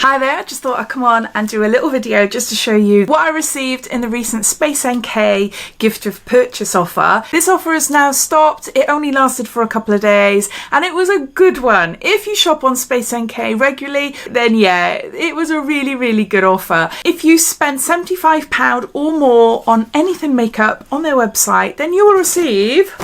Hi there, I just thought I'd come on and do a little video just to show you what I received in the recent SPACENK gift of purchase offer. This offer has now stopped. It only lasted for a couple of days and it was a good one. If you shop on SPACENK regularly, then yeah, it was a really good offer. If you spend £75 or more on anything makeup on their website, then you will receive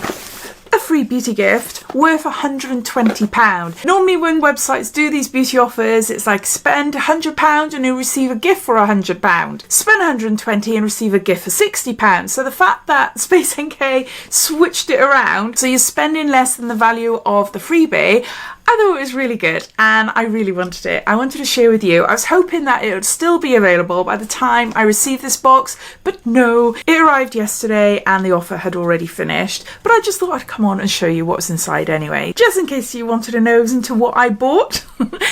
a free beauty gift worth £120. Normally when websites do these beauty offers, it's like spend £100 and you'll receive a gift for £100. Spend £120 and receive a gift for £60. So the fact that SPACENK switched it around, so you're spending less than the value of the freebie, I thought it was really good and I really wanted it. I wanted to share with you. I was hoping that it would still be available by the time I received this box, but no, it arrived yesterday and the offer had already finished. But I just thought I'd come on and show you what was inside anyway, just in case you wanted a nose into what I bought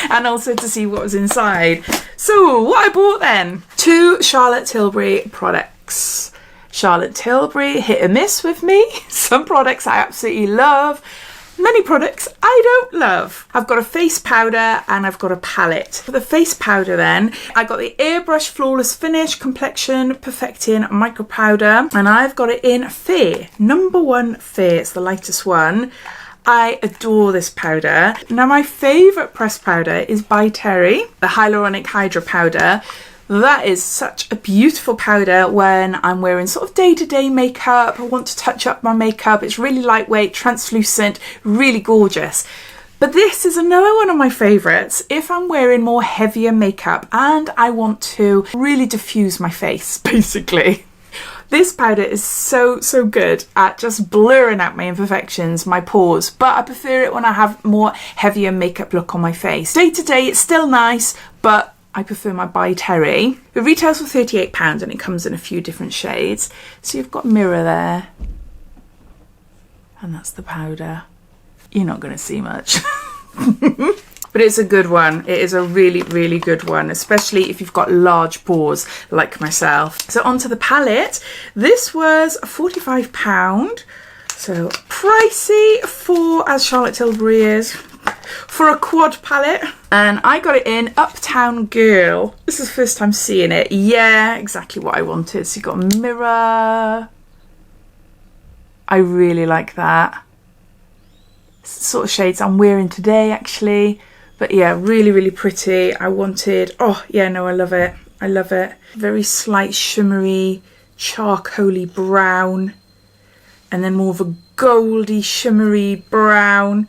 and also to see what was inside. So what I bought then, 2 Charlotte Tilbury products. Charlotte Tilbury, hit or miss with me. Some products I absolutely love. Many products I don't love. I've got a face powder and I've got a palette. For the face powder then, I got the Airbrush Flawless Finish Complexion Perfecting Micro Powder and I've got it in Fair, number 1 Fair, it's the lightest one. I adore this powder. Now my favourite pressed powder is by Terry, the Hyaluronic Hydra Powder. That is such a beautiful powder when I'm wearing sort of day-to-day makeup. I want to touch up my makeup. It's really lightweight, translucent, really gorgeous. But this is another one of my favourites if I'm wearing more heavier makeup and I want to really diffuse my face, basically. This powder is so good at just blurring out my imperfections, my pores, but I prefer it when I have more heavier makeup look on my face. Day-to-day, it's still nice, but I prefer my by Terry. It retails for £38 and it comes in a few different shades. So you've got mirror there. And that's the powder. You're not going to see much. But it's a good one. It is a really good one, especially if you've got large pores like myself. So onto the palette. This was £45. So pricey for, as Charlotte Tilbury is, for a quad palette. And I got it in Uptown Girl. This is the first time seeing it. Yeah, exactly what I wanted. So you've got a mirror. I really like that. It's the sort of shades I'm wearing today actually. But yeah, really pretty. I wanted, oh yeah, no, I love it. I love it. Very slight shimmery, charcoaly brown. And then more of a goldy shimmery brown.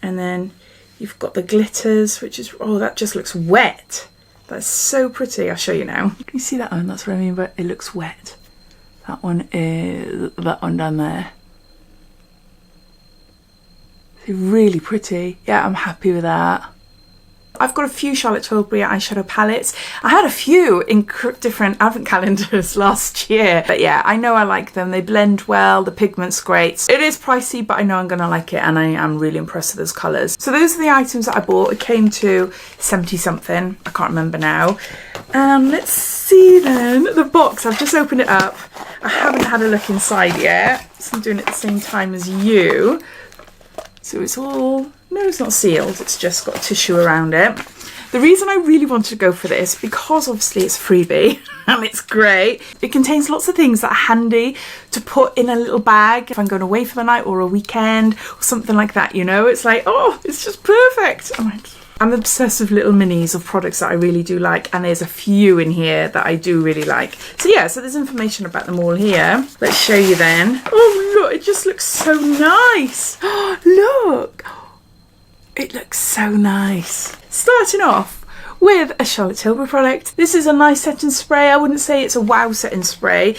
And then you've got the glitters, which is, oh, that just looks wet. That's so pretty. I'll show you now. Can you see that one? That's what I mean, but it looks wet. That one is, that one down there. It's really pretty. Yeah, I'm happy with that. I've got a few Charlotte Tilbury eyeshadow palettes. I had a few in different advent calendars last year. But yeah, I know I like them. They blend well. The pigment's great. It is pricey, but I know I'm going to like it. And I am really impressed with those colours. So those are the items that I bought. It came to 70 something. I can't remember now. Let's see then. The box. I've just opened it up. I haven't had a look inside yet. So I'm doing it at the same time as you. So it's all... No, it's not sealed, it's just got tissue around it. The reason I really wanted to go for this, because obviously it's a freebie and it's great. It contains lots of things that are handy to put in a little bag if I'm going away for the night or a weekend or something like that, you know? It's like, oh, it's just perfect. I'm obsessed with little minis of products that I really do like, and there's a few in here that I do really like. So yeah, so there's information about them all here. Let's show you then. Oh look, it just looks so nice. Look. It looks so nice. Starting off with a Charlotte Tilbury product. This is a nice setting spray. I wouldn't say it's a wow setting spray.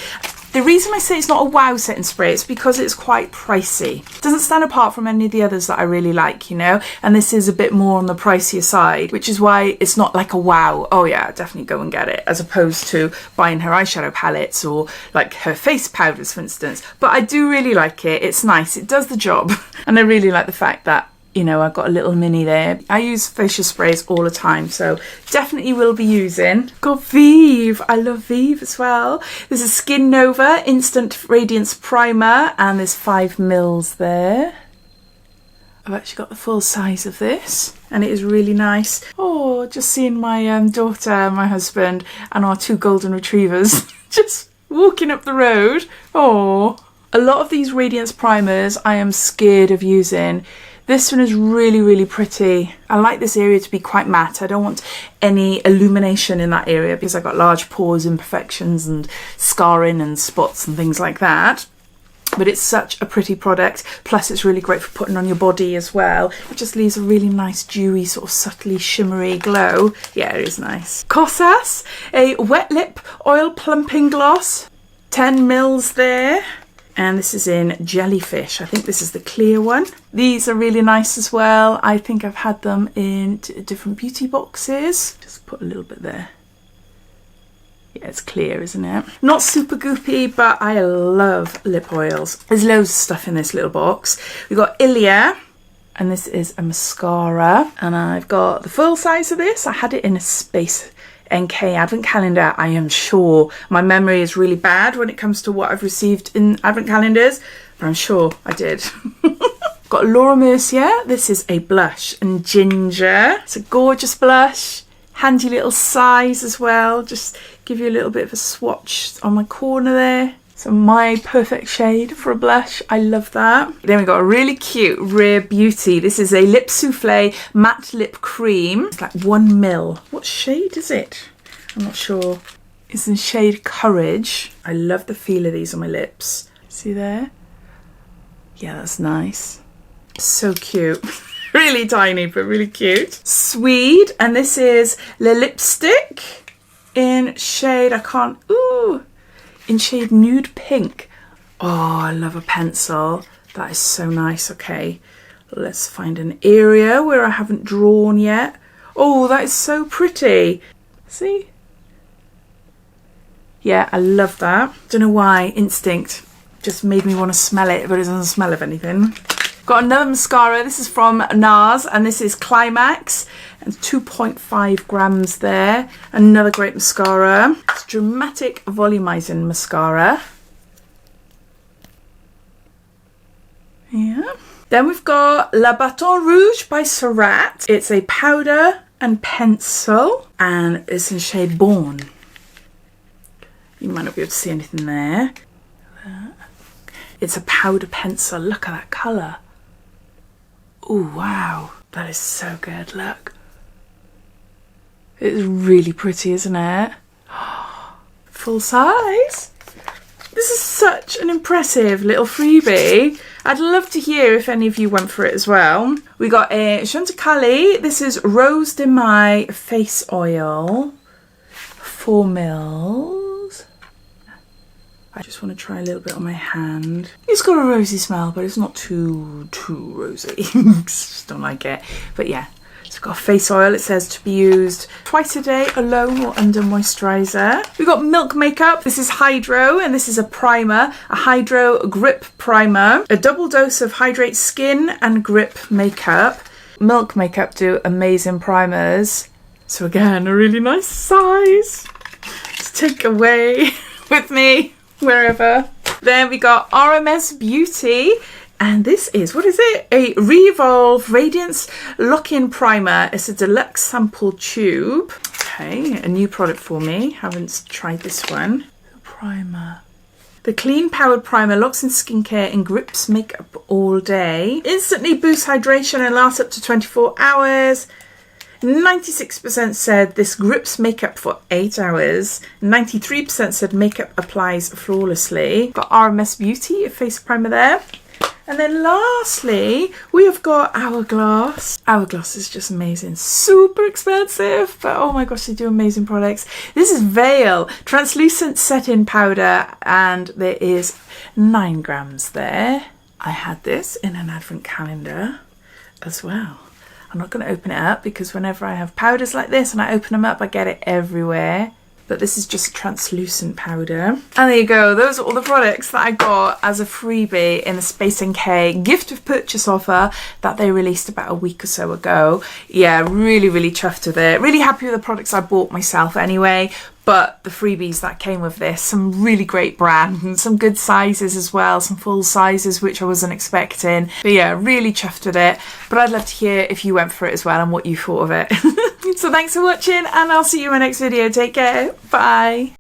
The reason I say it's not a wow setting spray is because it's quite pricey. It doesn't stand apart from any of the others that I really like, you know, and this is a bit more on the pricier side, which is why it's not like a wow, oh yeah, definitely go and get it, as opposed to buying her eyeshadow palettes or like her face powders, for instance. But I do really like it. It's nice. It does the job. And I really like the fact that, you know, I've got a little mini there. I use facial sprays all the time, so definitely will be using. Got Vive. I love Vive as well. There's a Skin Nova Instant Radiance Primer, and there's 5 mils there. I've actually got the full size of this. and it is really nice. Oh, just seeing my daughter, my husband, and our 2 golden retrievers just walking up the road. Oh, a lot of these Radiance primers I am scared of using. This one is really, really pretty. I like this area to be quite matte. I don't want any illumination in that area because I've got large pores, imperfections and scarring and spots and things like that. But it's such a pretty product. Plus it's really great for putting on your body as well. It just leaves a really nice dewy, sort of subtly shimmery glow. Yeah, it is nice. Kosas, a wet lip oil plumping gloss. 10 mils there. And this is in Jellyfish. I think this is the clear one. These are really nice as well. I think I've had them in different beauty boxes. Just put a little bit there. Yeah, it's clear, isn't it? Not super goopy, but I love lip oils. There's loads of stuff in this little box. We've got Ilia, and this is a mascara. And I've got the full size of this. I had it in a SPACENK advent calendar. I am sure my memory is really bad when it comes to what I've received in advent calendars, but I'm sure I did. Got Laura Mercier. This is a blush in Ginger. It's a gorgeous blush. Handy little size as well. Just give you a little bit of a swatch on my corner there. So my perfect shade for a blush. I love that. Then we got a really cute Rare Beauty. This is a lip souffle matte lip cream. It's like 1 mil. What shade is it? I'm not sure. It's in shade Courage. I love the feel of these on my lips. See there? Yeah, that's nice. So cute. Really tiny, but really cute. Swede, and this is Le Lipstick in shade, in shade Nude Pink. Oh, I love a pencil. That is so nice. Okay, let's find an area where I haven't drawn yet. Oh, that is so pretty. See? Yeah, I love that. Don't know why, instinct just made me want to smell it, but it doesn't smell of anything. Got another mascara. This is from NARS, and this is Climax, and 2.5 grams there. Another great mascara. It's Dramatic Volumizing Mascara. Yeah. Then we've got La Bâton Rouge by Surratt. It's a powder and pencil, and it's in shade Born. You might not be able to see anything there. It's a powder pencil. Look at that colour. Oh, wow. That is so good. Look. It's really pretty, isn't it? Full size. This is such an impressive little freebie. I'd love to hear if any of you went for it as well. We got a Chanticleer. This is Rose de Mai face oil. 4 mils. I just want to try a little bit on my hand. It's got a rosy smell, but it's not too rosy. Just don't like it. But yeah, it's got a face oil. It says to be used twice a day alone or under moisturizer. We've got Milk Makeup. This is Hydro, and this is a primer, a Hydro Grip Primer. A double dose of Hydrate Skin and Grip Makeup. Milk Makeup do amazing primers. So again, a really nice size to take away with me wherever. Then we got RMS Beauty, and this is, what is it? A Revolve Radiance Lock-In Primer. It's a deluxe sample tube. Okay, a new product for me. Haven't tried this one. Primer. The Clean Powered Primer locks in skincare and grips makeup all day. Instantly boosts hydration and lasts up to 24 hours. 96% said this grips makeup for 8 hours. 93% said makeup applies flawlessly. Got RMS Beauty, a face primer there. And then lastly, we have got Hourglass. Hourglass is just amazing. Super expensive, but oh my gosh, they do amazing products. This is Veil Translucent Set-In Powder, and there is 9 grams there. I had this in an advent calendar as well. I'm not going to open it up because whenever I have powders like this and I open them up, I get it everywhere. But this is just a translucent powder. And there you go. Those are all the products that I got as a freebie in the SPACENK gift of purchase offer that they released about a week or so ago. Yeah, really, really chuffed with it. Really happy with the products I bought myself anyway. but the freebies that came with this, some really great brand and some good sizes as well, some full sizes which I wasn't expecting. But yeah, really chuffed with it. But I'd love to hear if you went for it as well and what you thought of it. So thanks for watching, and I'll see you in my next video. Take care. Bye.